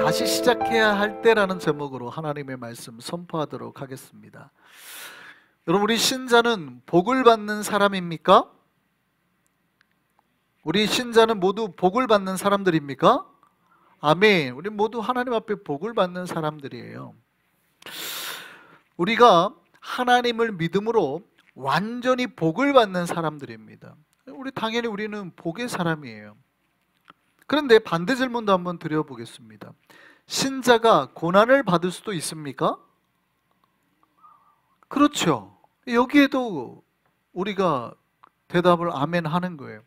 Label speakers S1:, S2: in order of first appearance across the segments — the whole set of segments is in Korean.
S1: 다시 시작해야 할 때라는 제목으로 하나님의 말씀 선포하도록 하겠습니다. 여러분, 우리 신자는 복을 받는 사람입니까? 우리 신자는 모두 복을 받는 사람들입니까? 아멘. 우리 모두 하나님 앞에 복을 받는 사람들이에요. 우리가 하나님을 믿음으로 완전히 복을 받는 사람들입니다. 당연히 우리는 복의 사람이에요. 그런데 반대 질문도 한번 드려보겠습니다. 신자가 고난을 받을 수도 있습니까? 그렇죠. 여기에도 우리가 대답을 아멘 하는 거예요.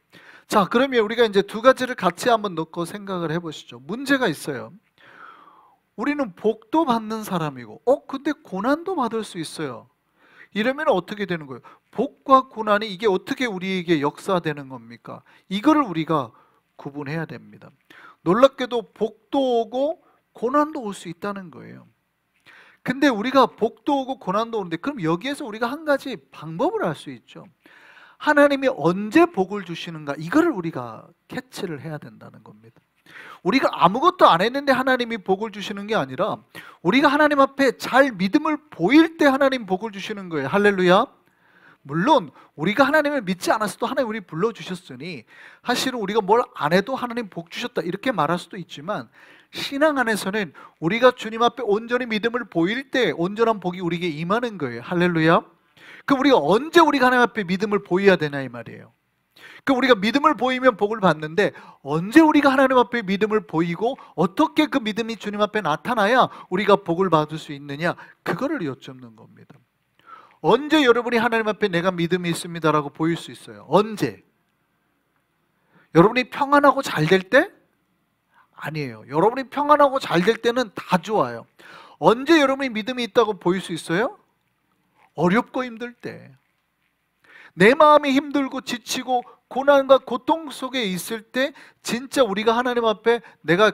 S1: 자, 그러면 우리가 이제 두 가지를 같이 한번 넣고 생각을 해보시죠. 문제가 있어요. 우리는 복도 받는 사람이고, 근데 고난도 받을 수 있어요. 이러면 어떻게 되는 거예요? 복과 고난이 이게 어떻게 우리에게 역사되는 겁니까? 이거를 우리가 구분해야 됩니다. 놀랍게도 복도 오고 고난도 올 수 있다는 거예요. 근데 우리가 복도 오고 고난도 오는데, 그럼 여기에서 우리가 한 가지 방법을 알 수 있죠. 하나님이 언제 복을 주시는가, 이거를 우리가 캐치를 해야 된다는 겁니다. 우리가 아무것도 안 했는데 하나님이 복을 주시는 게 아니라, 우리가 하나님 앞에 잘 믿음을 보일 때 하나님 복을 주시는 거예요. 할렐루야. 물론 우리가 하나님을 믿지 않았어도 하나님 우리 불러주셨으니 사실은 우리가 뭘 안 해도 하나님 복 주셨다 이렇게 말할 수도 있지만, 신앙 안에서는 우리가 주님 앞에 온전히 믿음을 보일 때 온전한 복이 우리에게 임하는 거예요. 할렐루야. 그럼 우리가 언제 우리가 하나님 앞에 믿음을 보여야 되냐 이 말이에요. 그럼 우리가 믿음을 보이면 복을 받는데, 언제 우리가 하나님 앞에 믿음을 보이고 어떻게 그 믿음이 주님 앞에 나타나야 우리가 복을 받을 수 있느냐, 그거를 여쭙는 겁니다. 언제 여러분이 하나님 앞에 내가 믿음이 있습니다라고 보일 수 있어요? 언제? 여러분이 평안하고 잘 될 때? 아니에요. 여러분이 평안하고 잘 될 때는 다 좋아요. 언제 여러분이 믿음이 있다고 보일 수 있어요? 어렵고 힘들 때. 내 마음이 힘들고 지치고 고난과 고통 속에 있을 때 진짜 우리가 하나님 앞에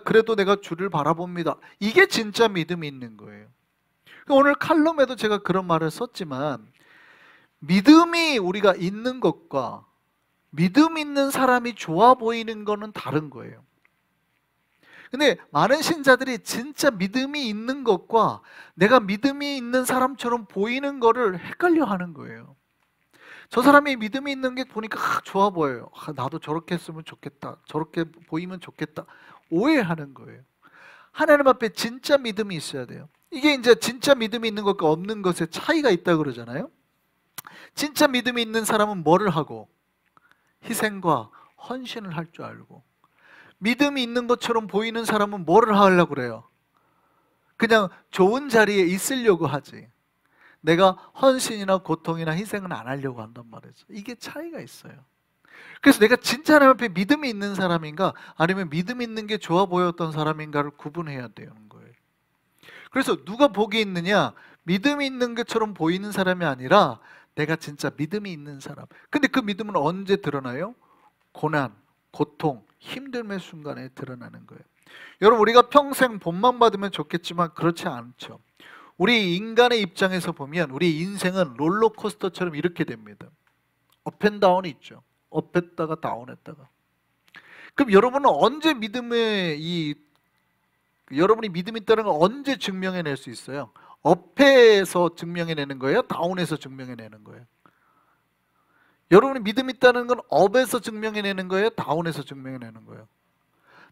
S1: 그래도 내가 주를 바라봅니다, 이게 진짜 믿음이 있는 거예요. 오늘 칼럼에도 제가 그런 말을 썼지만, 믿음이 우리가 있는 것과 믿음 있는 사람이 좋아 보이는 거는 다른 거예요. 근데 많은 신자들이 진짜 믿음이 있는 것과 내가 믿음이 있는 사람처럼 보이는 거를 헷갈려 하는 거예요. 저 사람이 믿음이 있는 게 보니까 좋아 보여요. 나도 저렇게 했으면 좋겠다, 저렇게 보이면 좋겠다, 오해하는 거예요. 하나님 앞에 진짜 믿음이 있어야 돼요. 이게 이제 진짜 믿음이 있는 것과 없는 것의 차이가 있다고 그러잖아요. 진짜 믿음이 있는 사람은 뭐를 하고? 희생과 헌신을 할 줄 알고. 믿음이 있는 것처럼 보이는 사람은 뭐를 하려고 그래요? 그냥 좋은 자리에 있으려고 하지, 내가 헌신이나 고통이나 희생은 안 하려고 한단 말이죠. 이게 차이가 있어요. 그래서 내가 진짜 하나님 앞에 믿음이 있는 사람인가, 아니면 믿음 있는 게 좋아 보였던 사람인가를 구분해야 되는 거예요. 그래서 누가 복이 있느냐, 믿음이 있는 것처럼 보이는 사람이 아니라 내가 진짜 믿음이 있는 사람. 근데 그 믿음은 언제 드러나요? 고난, 고통, 힘듦의 순간에 드러나는 거예요. 여러분, 우리가 평생 복만 받으면 좋겠지만 그렇지 않죠. 우리 인간의 입장에서 보면 우리 인생은 롤러코스터처럼 이렇게 됩니다. 업앤다운이 있죠. 업했다가 다운했다가. 그럼 여러분은 언제 여러분이 믿음이 있다는 걸 언제 증명해낼 수 있어요? 업에서 증명해내는 거예요? 다운에서 증명해내는 거예요? 여러분이 믿음이 있다는 건 업에서 증명해내는 거예요? 다운에서 증명해내는 거예요?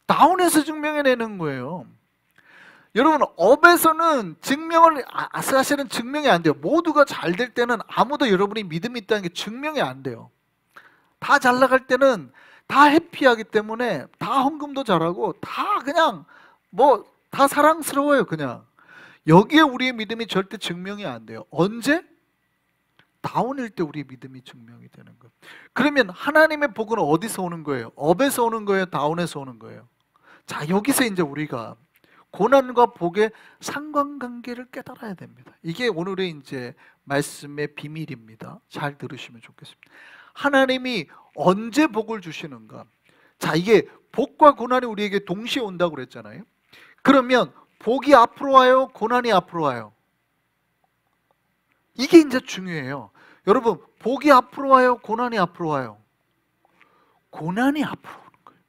S1: 다운에서 증명해내는 거예요. 여러분, 업에서는 사실은 증명이 안 돼요. 모두가 잘 될 때는 아무도 여러분이 믿음이 있다는 게 증명이 안 돼요. 다 잘 나갈 때는 다 해피하기 때문에 다 헌금도 잘하고 다 그냥 다 사랑스러워요. 그냥 여기에 우리의 믿음이 절대 증명이 안 돼요. 언제? 다운일 때 우리의 믿음이 증명이 되는 거예요. 그러면 하나님의 복은 어디서 오는 거예요? 업에서 오는 거예요? 다운에서 오는 거예요? 자, 여기서 이제 우리가 고난과 복의 상관관계를 깨달아야 됩니다. 이게 오늘의 이제 말씀의 비밀입니다. 잘 들으시면 좋겠습니다. 하나님이 언제 복을 주시는가? 자, 이게 복과 고난이 우리에게 동시에 온다고 그랬잖아요. 그러면 복이 앞으로 와요? 고난이 앞으로 와요? 이게 이제 중요해요. 여러분, 복이 앞으로 와요? 고난이 앞으로 와요? 고난이 앞으로 오는 거예요.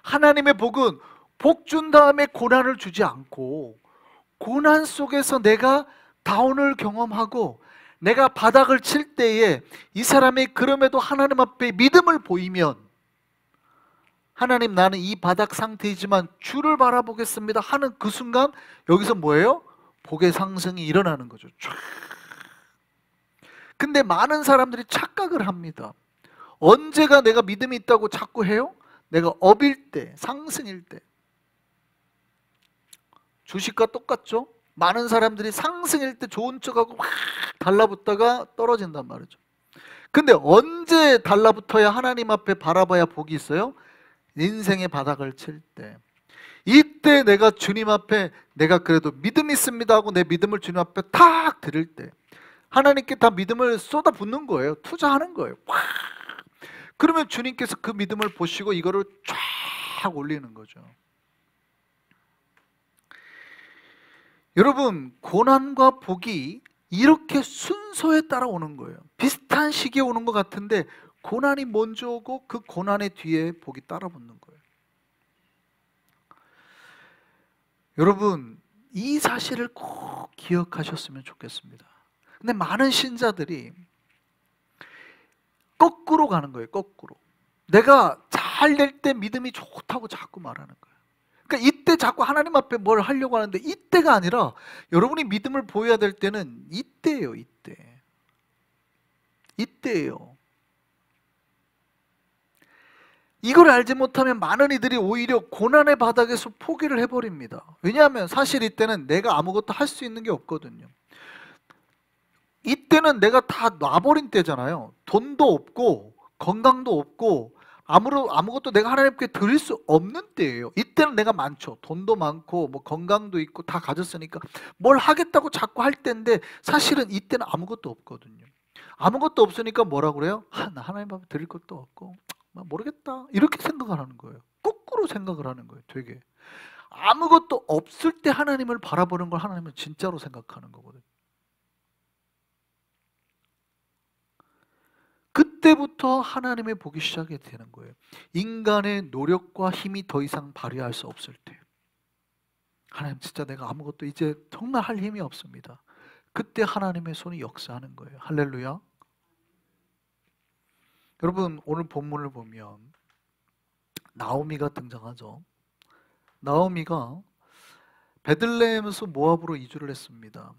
S1: 하나님의 복은 복 준 다음에 고난을 주지 않고 고난 속에서 내가 다운을 경험하고 내가 바닥을 칠 때에 이 사람이 그럼에도 하나님 앞에 믿음을 보이면 하나님 나는 이 바닥 상태이지만 주를 바라보겠습니다 하는 그 순간 여기서 뭐예요? 복의 상승이 일어나는 거죠. 촤. 근데 많은 사람들이 착각을 합니다. 언제가 내가 믿음이 있다고 자꾸 해요? 내가 업일 때, 상승일 때. 주식과 똑같죠? 많은 사람들이 상승일 때 좋은 척하고 막 달라붙다가 떨어진단 말이죠. 근데 언제 달라붙어야 하나님 앞에 바라봐야 복이 있어요? 인생의 바닥을 칠 때. 이때 내가 주님 앞에 내가 그래도 믿음 있습니다 하고 내 믿음을 주님 앞에 탁 드릴 때 하나님께 다 믿음을 쏟아붓는 거예요. 투자하는 거예요. 팍. 그러면 주님께서 그 믿음을 보시고 이거를 쫙 올리는 거죠. 여러분, 고난과 복이 이렇게 순서에 따라 오는 거예요. 비슷한 시기에 오는 것 같은데 고난이 먼저 오고 그 고난의 뒤에 복이 따라 붙는 거예요. 여러분, 이 사실을 꼭 기억하셨으면 좋겠습니다. 근데 많은 신자들이 거꾸로 가는 거예요. 거꾸로. 내가 잘 될 때 믿음이 좋다고 자꾸 말하는 거예요. 그러니까 이때 자꾸 하나님 앞에 뭘 하려고 하는데 이때가 아니라 여러분이 믿음을 보여야 될 때는 이때예요. 이때. 이때예요. 이걸 알지 못하면 많은 이들이 오히려 고난의 바닥에서 포기를 해버립니다. 왜냐하면 사실 이때는 내가 아무것도 할 수 있는 게 없거든요. 이때는 내가 다 놔버린 때잖아요. 돈도 없고 건강도 없고 아무것도 내가 하나님께 드릴 수 없는 때예요. 이때는 내가 많죠. 돈도 많고 뭐 건강도 있고 다 가졌으니까 뭘 하겠다고 자꾸 할 때인데 사실은 이때는 아무것도 없거든요. 아무것도 없으니까 뭐라 그래요? 나 하나님 앞에 드릴 것도 없고 모르겠다 이렇게 생각을 하는 거예요. 거꾸로 생각을 하는 거예요. 되게 아무것도 없을 때 하나님을 바라보는 걸 하나님은 진짜로 생각하는 거거든요. 그때부터 하나님의 복이 시작이 되는 거예요. 인간의 노력과 힘이 더 이상 발휘할 수 없을 때 하나님 진짜 내가 아무것도 이제 정말 할 힘이 없습니다. 그때 하나님의 손이 역사하는 거예요. 할렐루야. 여러분 오늘 본문을 보면 나오미가 등장하죠. 나오미가 베들레헴에서 모압으로 이주를 했습니다.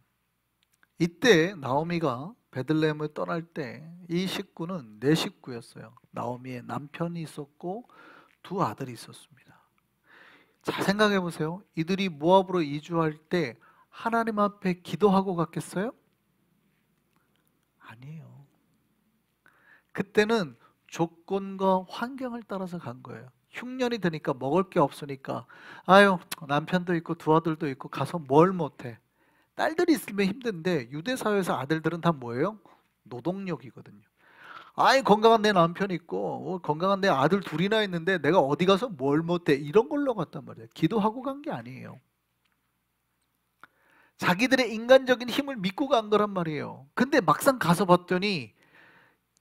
S1: 이때 나오미가 베들레헴을 떠날 때 이 식구는 네 식구였어요. 나오미의 남편이 있었고 두 아들이 있었습니다. 자, 생각해 보세요. 이들이 모압으로 이주할 때 하나님 앞에 기도하고 갔겠어요? 아니에요. 그때는 조건과 환경을 따라서 간 거예요. 흉년이 되니까 먹을 게 없으니까 아유 남편도 있고 두 아들도 있고 가서 뭘 못해. 딸들이 있으면 힘든데 유대 사회에서 아들들은 다 뭐예요? 노동력이거든요. 아이 건강한 내 남편 있고 건강한 내 아들 둘이나 있는데 내가 어디 가서 뭘 못해 이런 걸로 갔단 말이에요. 기도하고 간 게 아니에요. 자기들의 인간적인 힘을 믿고 간 거란 말이에요. 근데 막상 가서 봤더니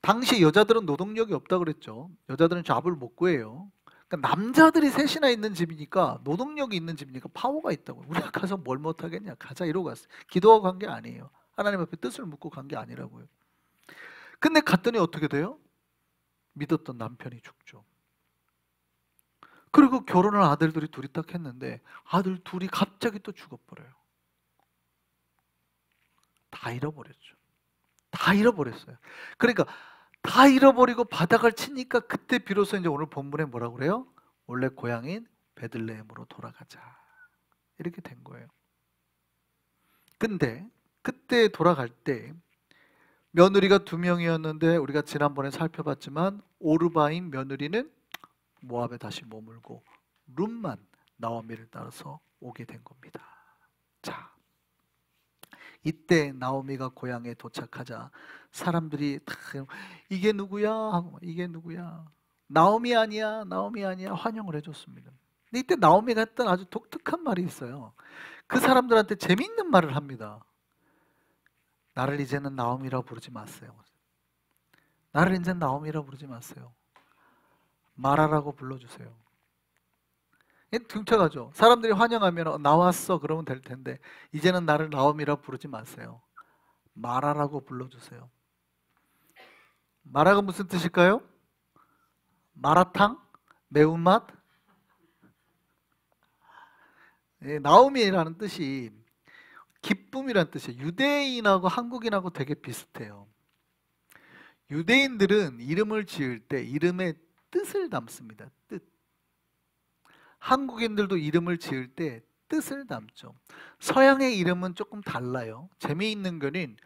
S1: 당시 여자들은 노동력이 없다 그랬죠. 여자들은 잡을 못 구해요. 그러니까 남자들이 셋이나 있는 집이니까 노동력이 있는 집이니까 파워가 있다고. 우리가 가서 뭘 못하겠냐 가자 이러고 갔어요. 기도하고 간 게 아니에요. 하나님 앞에 뜻을 묻고 간 게 아니라고요. 근데 갔더니 어떻게 돼요? 믿었던 남편이 죽죠. 그리고 결혼을 아들들이 둘이 딱 했는데 아들 둘이 갑자기 또 죽어버려요. 다 잃어버렸죠. 다 잃어버렸어요. 그러니까 다 잃어버리고 바닥을 치니까 그때 비로소 이제 오늘 본문에 뭐라 그래요? 원래 고향인 베들레헴으로 돌아가자. 이렇게 된 거예요. 근데 그때 돌아갈 때 며느리가 두 명이었는데 우리가 지난번에 살펴봤지만 오르바인 며느리는 모압에 다시 머물고 룻만 나오미를 따라서 오게 된 겁니다. 자, 이때 나오미가 고향에 도착하자 사람들이 다 이게 누구야? 하고 이게 누구야? 나오미 아니야? 나오미 아니야? 환영을 해줬습니다. 근데 이때 나오미가 했던 아주 독특한 말이 있어요. 그 사람들한테 재미있는 말을 합니다. 나를 이제는 나오미라 부르지 마세요. 나를 이제는 나오미라 부르지 마세요. 마라라고 불러주세요. 등쳐가죠. 사람들이 환영하면 나왔어 그러면 될 텐데 이제는 나를 나옴이라 부르지 마세요. 마라라고 불러주세요. 마라가 무슨 뜻일까요? 마라탕? 매운맛? 나오미라는 뜻이 기쁨이라는 뜻이에요. 유대인하고 한국인하고 되게 비슷해요. 유대인들은 이름을 지을 때 이름의 뜻을 담습니다. 뜻. 한국인들도 이름을 지을 때 뜻을 담죠. 서양의 이름은 조금 달라요. 재미있는 거는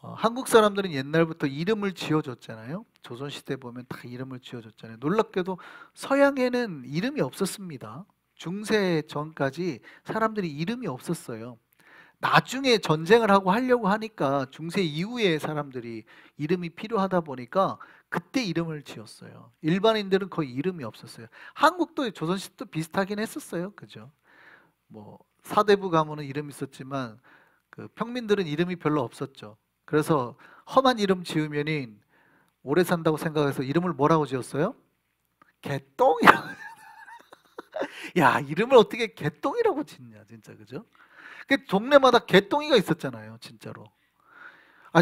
S1: 한국 사람들은 옛날부터 이름을 지어줬잖아요. 조선시대 보면 다 이름을 지어줬잖아요. 놀랍게도 서양에는 이름이 없었습니다. 중세 전까지 사람들이 이름이 없었어요. 나중에 전쟁을 하려고 하니까 중세 이후에 사람들이 이름이 필요하다 보니까 그때 이름을 지었어요. 일반인들은 거의 이름이 없었어요. 한국도 조선시대도 비슷하긴 했었어요. 그죠? 뭐 사대부 가문은 이름이 있었지만 그 평민들은 이름이 별로 없었죠. 그래서 험한 이름 지으면은 오래 산다고 생각해서 이름을 뭐라고 지었어요? 개똥이라고. 야, 이름을 어떻게 개똥이라고 짓냐, 진짜. 그죠? 그 동네마다 개똥이가 있었잖아요, 진짜로.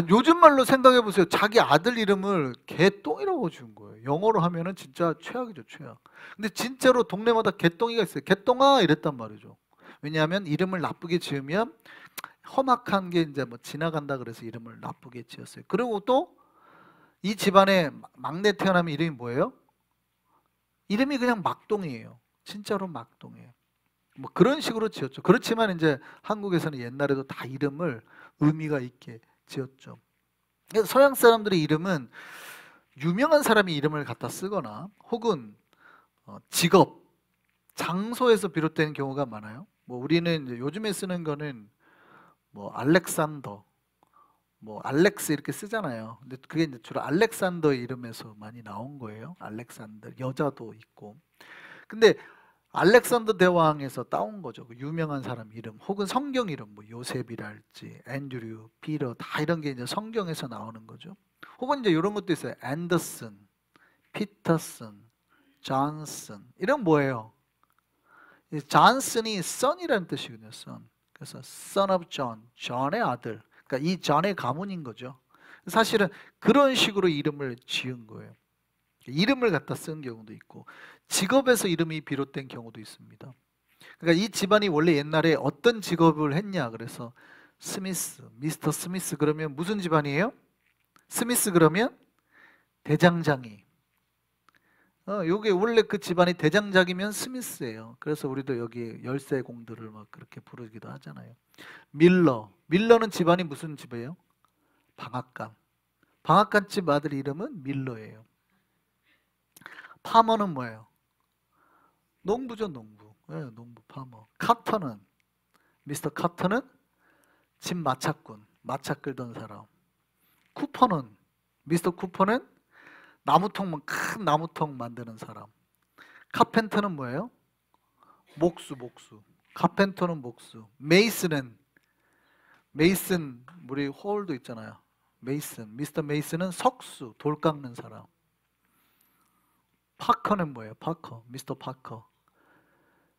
S1: 요즘 말로 생각해 보세요. 자기 아들 이름을 개똥이라고 지은 거예요. 영어로 하면은 진짜 최악이죠, 최악. 근데 진짜로 동네마다 개똥이가 있어요. 개똥아 이랬단 말이죠. 왜냐하면 이름을 나쁘게 지으면 험악한 게 이제 뭐 지나간다 그래서 이름을 나쁘게 지었어요. 그리고 또 이 집안에 막내 태어나면 이름이 뭐예요? 이름이 그냥 막동이에요. 진짜로 막동이에요. 뭐 그런 식으로 지었죠. 그렇지만 이제 한국에서는 옛날에도 다 이름을 의미가 있게 지었죠. 서양 사람들의 이름은 유명한 사람이 이름을 갖다 쓰거나 혹은 직업, 장소에서 비롯되는 경우가 많아요. 뭐 우리는 이제 요즘에 쓰는 거는 뭐 알렉산더, 뭐 알렉스 이렇게 쓰잖아요. 근데 그게 이제 주로 알렉산더 이름에서 많이 나온 거예요. 알렉산더, 여자도 있고. 근데 알렉산더 대왕에서 따온 거죠. 그 유명한 사람 이름 혹은 성경 이름, 뭐 요셉이랄지 앤드류, 피터 다 이런 게 이제 성경에서 나오는 거죠. 혹은 이제 이런 것도 있어요. 앤더슨, 피터슨, 존슨 이런 뭐예요? 존슨이 son이라는 뜻이거든요. son. 그래서 son of John, 존의 아들. 그러니까 이 존의 가문인 거죠. 사실은 그런 식으로 이름을 지은 거예요. 이름을 갖다 쓴 경우도 있고 직업에서 이름이 비롯된 경우도 있습니다. 그러니까 이 집안이 원래 옛날에 어떤 직업을 했냐 그래서 스미스, 미스터 스미스 그러면 무슨 집안이에요? 스미스 그러면 대장장이. 요게 원래 그 집안이 대장장이면 스미스예요. 그래서 우리도 여기 열쇠 공들을 막 그렇게 부르기도 하잖아요. 밀러는 집안이 무슨 집이에요? 방앗간. 방앗간 집 아들 이름은 밀러예요. 파머는 뭐예요? 농부죠, 농부. 네, 농부 파머. 카터는 미스터 카터는 집 마차꾼, 마차 끌던 사람. 쿠퍼는 미스터 쿠퍼는 큰 나무통 만드는 사람. 카펜터는 뭐예요? 목수. 카펜터는 목수. 메이슨 우리 홀도 있잖아요. 미스터 메이슨은 석수, 돌 깎는 사람. 파커는 뭐예요? 미스터 파커.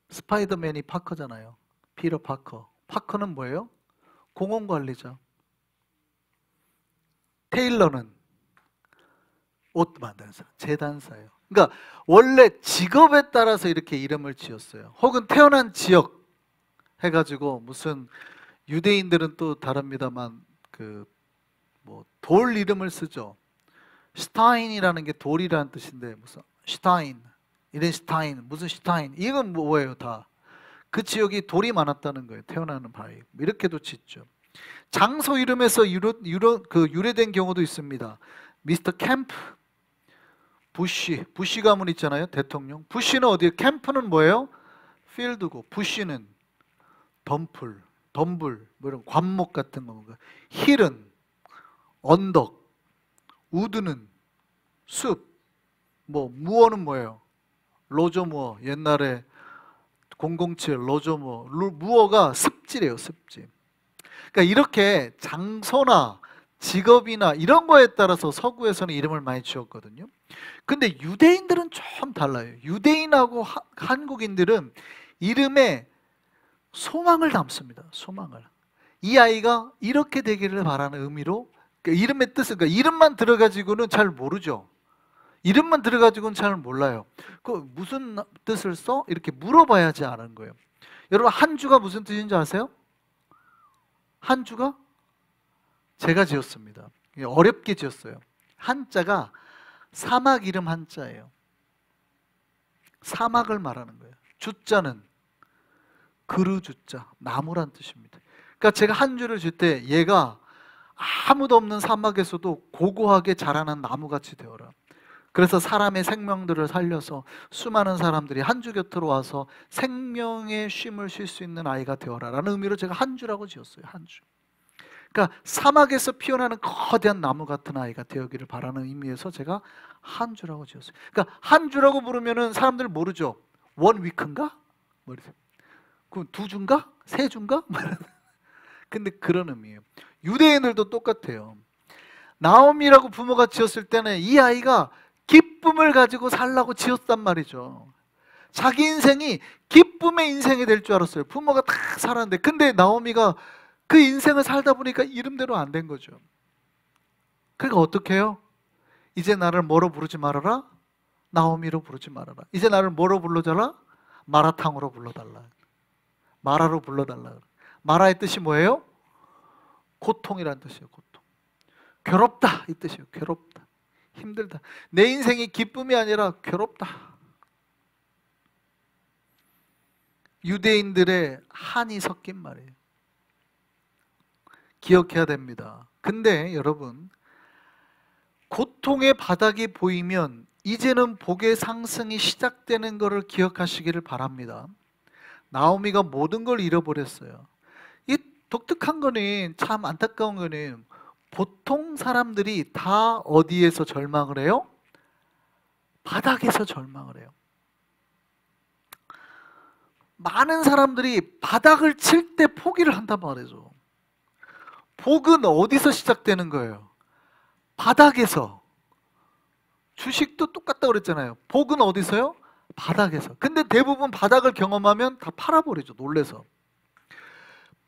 S1: 스파이더맨이 파커잖아요. 피터 파커. 파커는 뭐예요? 공원 관리자. 테일러는 옷 만드는 사람, 재단사예요. 그러니까 원래 직업에 따라서 이렇게 이름을 지었어요. 혹은 태어난 지역 해가지고 무슨 유대인들은 또 다릅니다만 그 뭐 돌 이름을 쓰죠. 슈타인이라는 게 돌이라는 뜻인데 무슨 슈타인, 이렌슈타인, 무슨 슈타인 이건 뭐예요? 다 그 지역이 돌이 많았다는 거예요. 태어나는 바위 이렇게도 짓죠. 장소 이름에서 유래된 경우도 있습니다. 미스터 캠프, 부시 가문 있잖아요. 대통령. 부시는 어디에? 캠프는 뭐예요? 필드고 부시는 덤불 뭐 이런 관목 같은 건가. 힐은 언덕, 우드는 숲, 뭐 무어는 뭐예요? 로저 무어. 옛날에 007 로저 무어. 무어가 습지래요, 습지. 그러니까 이렇게 장소나 직업이나 이런 거에 따라서 서구에서는 이름을 많이 지었거든요. 근데 유대인들은 좀 달라요. 유대인하고 한국인들은 이름에 소망을 담습니다. 소망을. 이 아이가 이렇게 되기를 바라는 의미로, 그러니까 이름의 뜻은, 그러니까 이름만 들어가지고는 잘 모르죠. 이름만 들어가지고는 잘 몰라요. 그 무슨 뜻을 써? 이렇게 물어봐야지 아는 거예요. 여러분, 한주가 무슨 뜻인지 아세요? 한주가 제가 지었습니다. 어렵게 지었어요. 한자가 사막 이름 한자예요. 사막을 말하는 거예요. 주자는 그르주자, 나무란 뜻입니다. 그러니까 제가 한주를 질 때 얘가 아무도 없는 사막에서도 고고하게 자라난 나무같이 되어라. 그래서 사람의 생명들을 살려서 수많은 사람들이 한주 곁으로 와서 생명의 쉼을 쉴 수 있는 아이가 되어라 라는 의미로 제가 한주라고 지었어요. 한주. 그러니까 사막에서 피어나는 거대한 나무 같은 아이가 되기를 바라는 의미에서 제가 한주라고 지었어요. 그러니까 한주라고 부르면은 사람들 모르죠. 원 위크인가? 그럼 두 주인가? 세 주인가? 근데 그런 의미예요. 유대인들도 똑같아요. 나오미라고 부모가 지었을 때는 이 아이가 기쁨을 가지고 살라고 지었단 말이죠. 자기 인생이 기쁨의 인생이 될 줄 알았어요. 부모가 다 살았는데. 근데 나오미가 그 인생을 살다 보니까 이름대로 안 된 거죠. 그러니까 어떻게 해요? 이제 나를 뭐로 부르지 말아라? 나오미로 부르지 말아라. 이제 나를 뭐로 불러달라? 마라탕으로 불러달라. 마라로 불러달라. 마라의 뜻이 뭐예요? 고통이라는 뜻이에요. 고통. 괴롭다 이 뜻이에요. 괴롭다. 힘들다. 내 인생이 기쁨이 아니라 괴롭다. 유대인들의 한이 섞인 말이에요. 기억해야 됩니다. 근데 여러분, 고통의 바닥이 보이면 이제는 복의 상승이 시작되는 것을 기억하시기를 바랍니다. 나오미가 모든 걸 잃어버렸어요. 이 독특한 거는, 참 안타까운 거는, 보통 사람들이 다 어디에서 절망을 해요? 바닥에서 절망을 해요. 많은 사람들이 바닥을 칠 때 포기를 한단 말이죠. 복은 어디서 시작되는 거예요? 바닥에서. 주식도 똑같다고 그랬잖아요. 복은 어디서요? 바닥에서. 근데 대부분 바닥을 경험하면 다 팔아버리죠. 놀래서.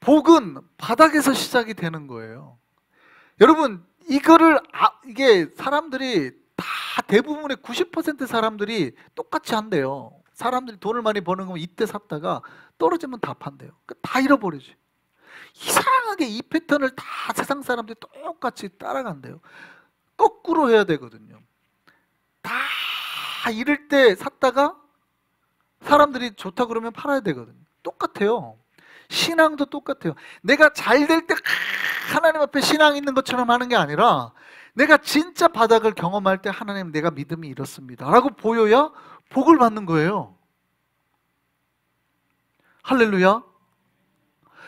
S1: 복은 바닥에서 시작이 되는 거예요. 여러분, 이게 사람들이 다, 대부분의 90% 사람들이 똑같이 한대요. 사람들이 돈을 많이 버는 거면 이때 샀다가 떨어지면 다 판대요. 다 잃어버리지. 이상하게 이 패턴을 다 세상 사람들이 똑같이 따라간대요. 거꾸로 해야 되거든요. 다 잃을 때 샀다가 사람들이 좋다 그러면 팔아야 되거든요. 똑같아요. 신앙도 똑같아요. 내가 잘 될 때 하나님 앞에 신앙 있는 것처럼 하는 게 아니라, 내가 진짜 바닥을 경험할 때 하나님, 내가 믿음이 이렇습니다 라고 보여야 복을 받는 거예요. 할렐루야.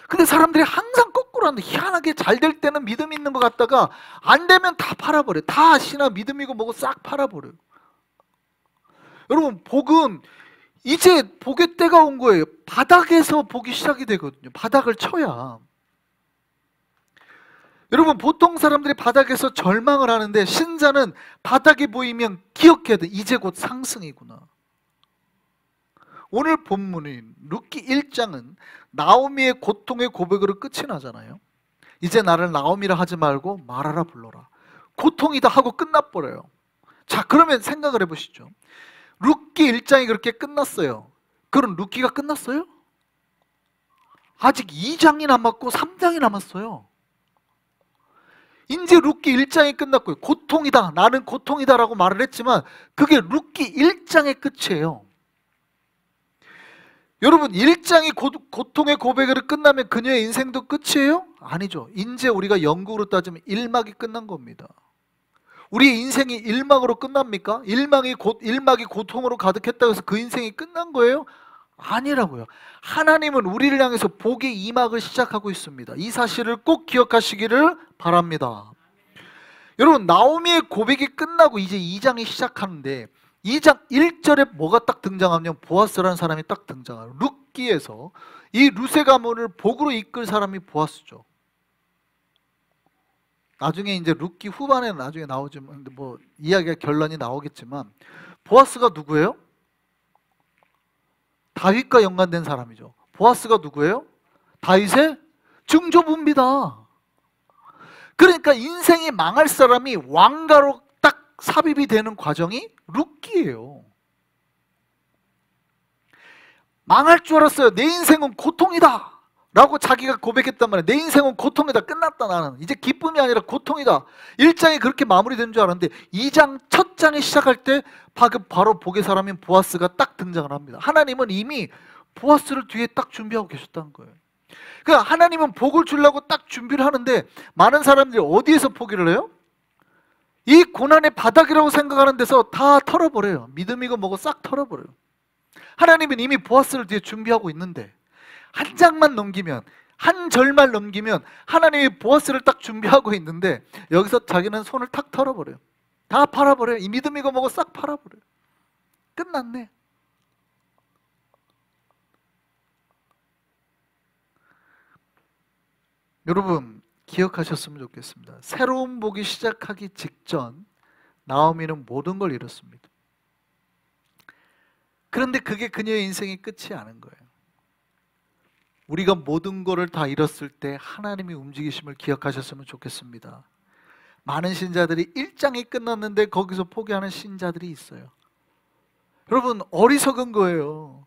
S1: 근데 사람들이 항상 거꾸로 하는데, 희한하게 잘 될 때는 믿음 있는 것 같다가 안 되면 다 팔아버려요. 다 신앙 믿음이고 뭐고 싹 팔아버려요. 여러분, 복은 이제 복의 때가 온 거예요. 바닥에서 복이 시작이 되거든요. 바닥을 쳐야. 여러분, 보통 사람들이 바닥에서 절망을 하는데, 신자는 바닥이 보이면 기억해야 돼. 이제 곧 상승이구나. 오늘 본문인 룻기 1장은 나오미의 고통의 고백으로 끝이 나잖아요. 이제 나를 나오미라 하지 말고 마라라 불러라. 고통이다 하고 끝나버려요. 자, 그러면 생각을 해보시죠. 룻기 1장이 그렇게 끝났어요. 그럼 룻기가 끝났어요? 아직 2장이 남았고 3장이 남았어요. 이제 룻기 1장이 끝났고요. 고통이다, 나는 고통이다 라고 말을 했지만 그게 룻기 1장의 끝이에요. 여러분, 1장이 고통의 고백으로 끝나면 그녀의 인생도 끝이에요? 아니죠. 이제 우리가 영국으로 따지면 1막이 끝난 겁니다. 우리의 인생이 1막으로 끝납니까? 1막이 고통으로 가득했다고 해서 그 인생이 끝난 거예요? 아니라고요. 하나님은 우리를 향해서 복의 2막을 시작하고 있습니다. 이 사실을 꼭 기억하시기를 바랍니다. 여러분, 나오미의 고백이 끝나고 이제 2장이 시작하는데, 2장 1절에 뭐가 딱 등장하냐면 보아스라는 사람이 딱 등장해요. 룻기에서 이 룻의 가문을 복으로 이끌 사람이 보아스죠. 나중에 이제 룻기 후반에 나중에 나오지만 뭐 이야기가 결론이 나오겠지만, 보아스가 누구예요? 다윗과 연관된 사람이죠. 보아스가 누구예요? 다윗의 증조부입니다. 그러니까 인생이 망할 사람이 왕가로 딱 삽입이 되는 과정이 룻기예요. 망할 줄 알았어요. 내 인생은 고통이다 라고 자기가 고백했단 말이에요. 내 인생은 고통이다. 끝났다. 나는 이제 기쁨이 아니라 고통이다. 1장이 그렇게 마무리된 줄 알았는데 2장 첫 장이 시작할 때 바로 복의 사람인 보아스가 딱 등장을 합니다. 하나님은 이미 보아스를 뒤에 딱 준비하고 계셨다는 거예요. 그러니까 하나님은 복을 주려고 딱 준비를 하는데 많은 사람들이 어디에서 포기를 해요? 이 고난의 바닥이라고 생각하는 데서 다 털어버려요. 믿음이고 뭐고 싹 털어버려요. 하나님은 이미 보아스를 뒤에 준비하고 있는데 한 장만 넘기면, 한 절만 넘기면 하나님이 보아스를 딱 준비하고 있는데 여기서 자기는 손을 탁 털어버려요. 다 팔아버려요. 이 믿음이고 뭐고 싹 팔아버려요. 끝났네. 여러분 기억하셨으면 좋겠습니다. 새로운 복이 시작하기 직전 나오미는 모든 걸 잃었습니다. 그런데 그게 그녀의 인생의 끝이 아닌 거예요. 우리가 모든 것을 다 잃었을 때 하나님이 움직이심을 기억하셨으면 좋겠습니다. 많은 신자들이 1장이 끝났는데 거기서 포기하는 신자들이 있어요. 여러분 어리석은 거예요.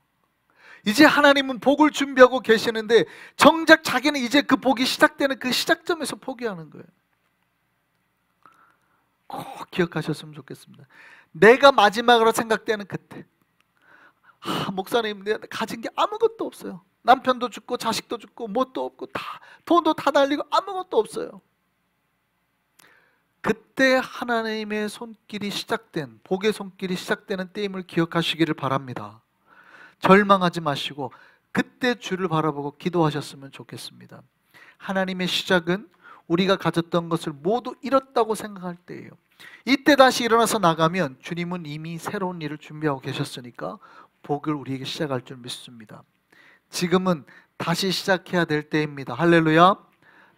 S1: 이제 하나님은 복을 준비하고 계시는데 정작 자기는 이제 그 복이 시작되는 그 시작점에서 포기하는 거예요. 꼭 기억하셨으면 좋겠습니다. 내가 마지막으로 생각되는 그때, 목사님 내가 가진 게 아무것도 없어요. 남편도 죽고 자식도 죽고 뭣도 없고 돈도 다 날리고 아무것도 없어요. 그때 하나님의 손길이 시작된, 복의 손길이 시작되는 때임을 기억하시기를 바랍니다. 절망하지 마시고 그때 주를 바라보고 기도하셨으면 좋겠습니다. 하나님의 시작은 우리가 가졌던 것을 모두 잃었다고 생각할 때예요. 이때 다시 일어나서 나가면 주님은 이미 새로운 일을 준비하고 계셨으니까 복을 우리에게 시작할 줄 믿습니다. 지금은 다시 시작해야 될 때입니다. 할렐루야.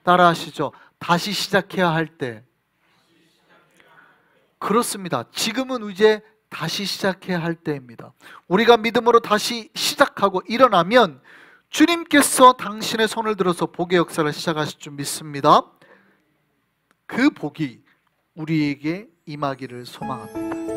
S1: 따라하시죠. 다시 시작해야 할 때. 그렇습니다. 지금은 이제 다시 시작해야 할 때입니다. 우리가 믿음으로 다시 시작하고 일어나면 주님께서 당신의 손을 들어서 복의 역사를 시작하실 줄 믿습니다. 그 복이 우리에게 임하기를 소망합니다.